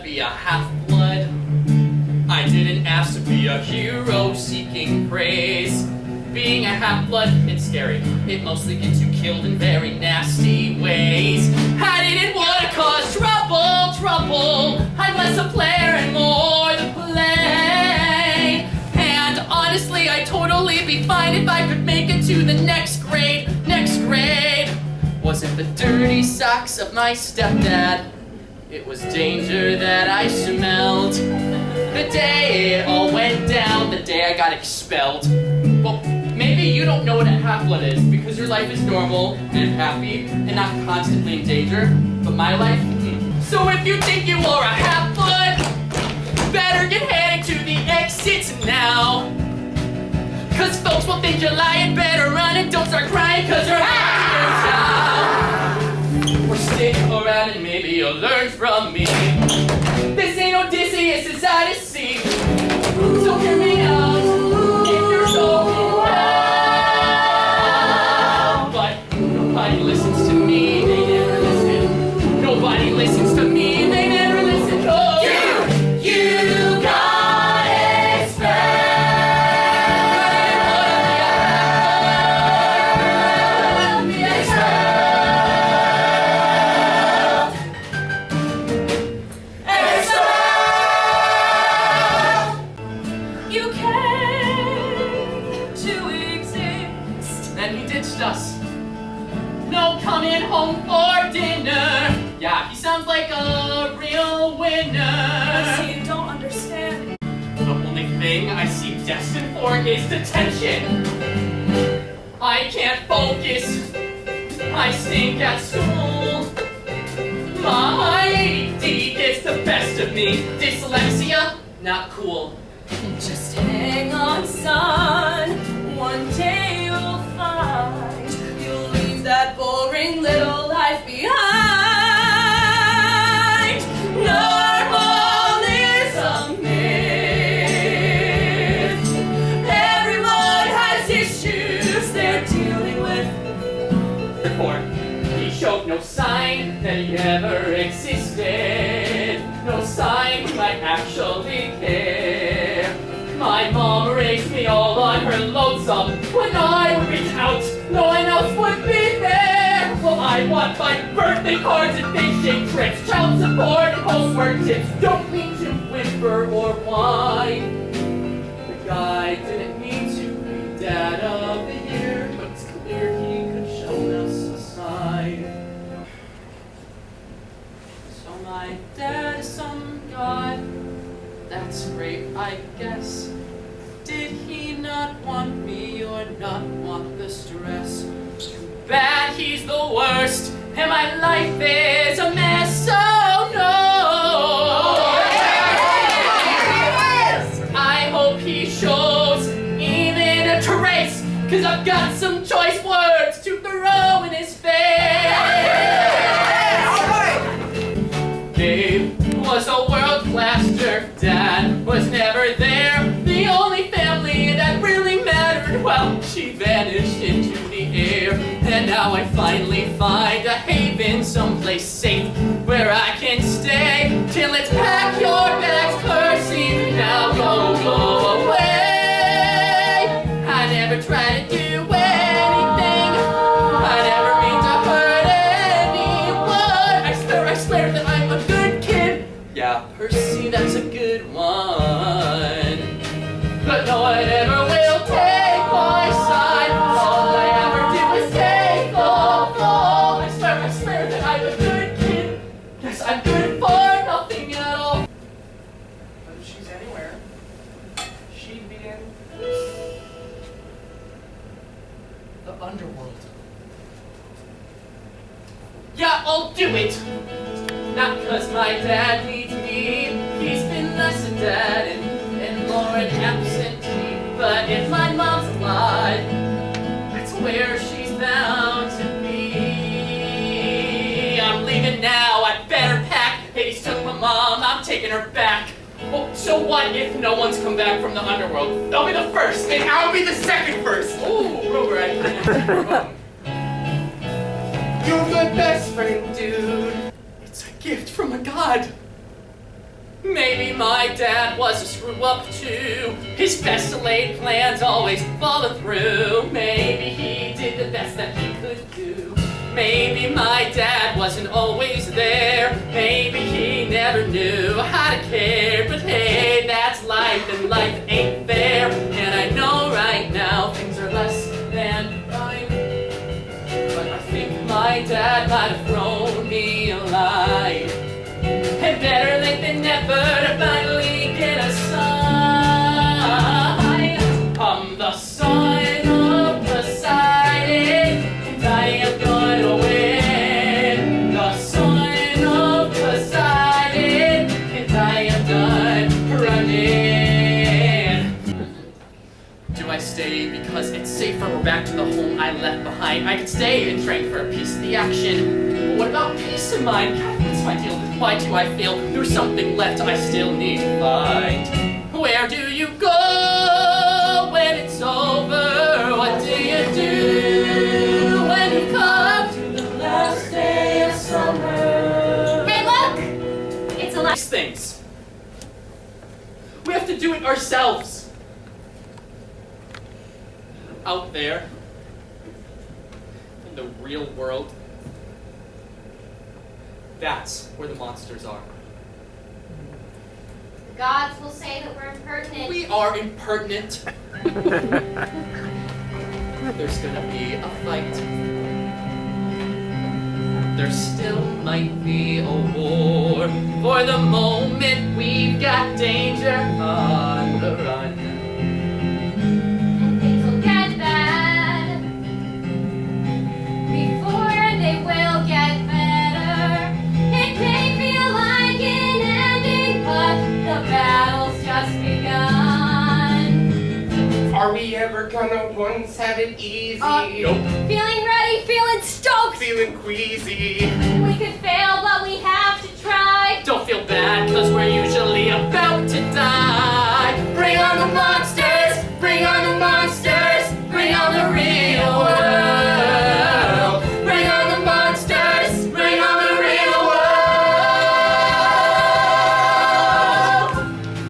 be a half-blood. I didn't ask to be a hero seeking praise. Being a half-blood, it's scary. It mostly gets you killed in very nasty ways. I didn't want to cause trouble. I'm less a player and more the play. And honestly, I'd totally be fine if I could make it to the next grade. Wasn't the dirty socks of my stepdad. It was danger that I smelled. The day it all went down, the day I got expelled. Well, maybe you don't know what a half-blood is because your life is normal and happy and not constantly in danger. But my life, So if you think you are a half-blood, better get heading to the exits now. Cause folks will think you're lying, better run and don't start crying cause you're happier now. Or stick around and maybe you'll learn from me. This ain't Odysseus, it's Odyssey. So hear me out if you're going well. But nobody listens to me, they never listen. Nobody listens to me, they never listen. Oh, you got expelled. Us. No coming home for dinner. Yeah, he sounds like a real winner. See, you don't understand. The only thing I see destined for is detention. I can't focus. I stink at school. My ADD gets the best of me. Dyslexia, not cool. Just hang on, son. One day you'll find you'll leave that boring little life behind. Normal is a myth. Everyone has issues they're dealing with. Report. He showed no sign that he ever existed. No sign he might actually care. My mom raised me all on her lonesome. When I would reach out, no one else would be there. Well, I want my birthday cards and big-shaped trips, child support and housework tips. Don't mean to whimper or whine. The guy didn't mean to be dad of the year, but it's clear he could show us a sign. So my dad is some god. That's great, I guess. Did he not want me or not want the stress? Too bad he's the worst, and my life is a mess. Oh no! I hope he shows even a trace, cause I've got some choice words to throw in his face. Gabe was a world-class jerk. Dad was never there. The only family that really mattered, well, she vanished into the air. And now I finally find a haven, someplace safe where I can stay till it's pack your bags, Percy. Now go away. I never tried to do anything. I never mean to hurt anyone. I swear that I'm a good kid. Yeah, Percy, that's a good one. But no one ever will take my side. All I ever do is take the fall. I swear that I'm a good kid. Yes, I'm good for nothing at all. But if she's anywhere, she'd be in the underworld. Yeah, I'll do it. Not cause my dad needs me. He's been less a dad and more an absentee. But if my mom's alive, that's where she's bound to be. I'm leaving now, I better pack. Hades took my mom, I'm taking her back. Well, so what if no one's come back from the underworld? They'll be the first, and I'll be the second first. Ooh, Rover, I didn't. You're my best friend, dude. It's a gift from a god. Maybe my dad was a screw-up too. His best laid plans always falling through. Maybe he did the best that he could do. Maybe my dad wasn't always there. Maybe he never knew how to care. But hey, that's life, and life ain't fair. And I know right now things are less than fine. But I think my dad might have thrown me a line. And better late than never to finally get a sign. I'm the son of Poseidon, and I am gonna win. The son of Poseidon, and I am done running. Do I stay because it's safer or back to the home I left behind? I could stay and train for a piece of the action. But what about peace of mind? What's my deal? Why do I feel there's something left I still need to find? Where do you go when it's over? What do you do when you come to the last day of summer? Hey, look! It's a These things. We have to do it ourselves. Out there, in the real world, that's where the monsters are. The gods will say that we're impertinent. We are impertinent. There's gonna be a fight. There still might be a war. For the moment, we've got danger on the run. And things will get bad before they will get better. It may feel like an ending, but the battle's just begun. Are we ever gonna once have it easy? Nope. Feeling ready, feeling stoked. Feeling queasy. We could fail, but we have to try. Don't feel bad, cause we're usually about to die.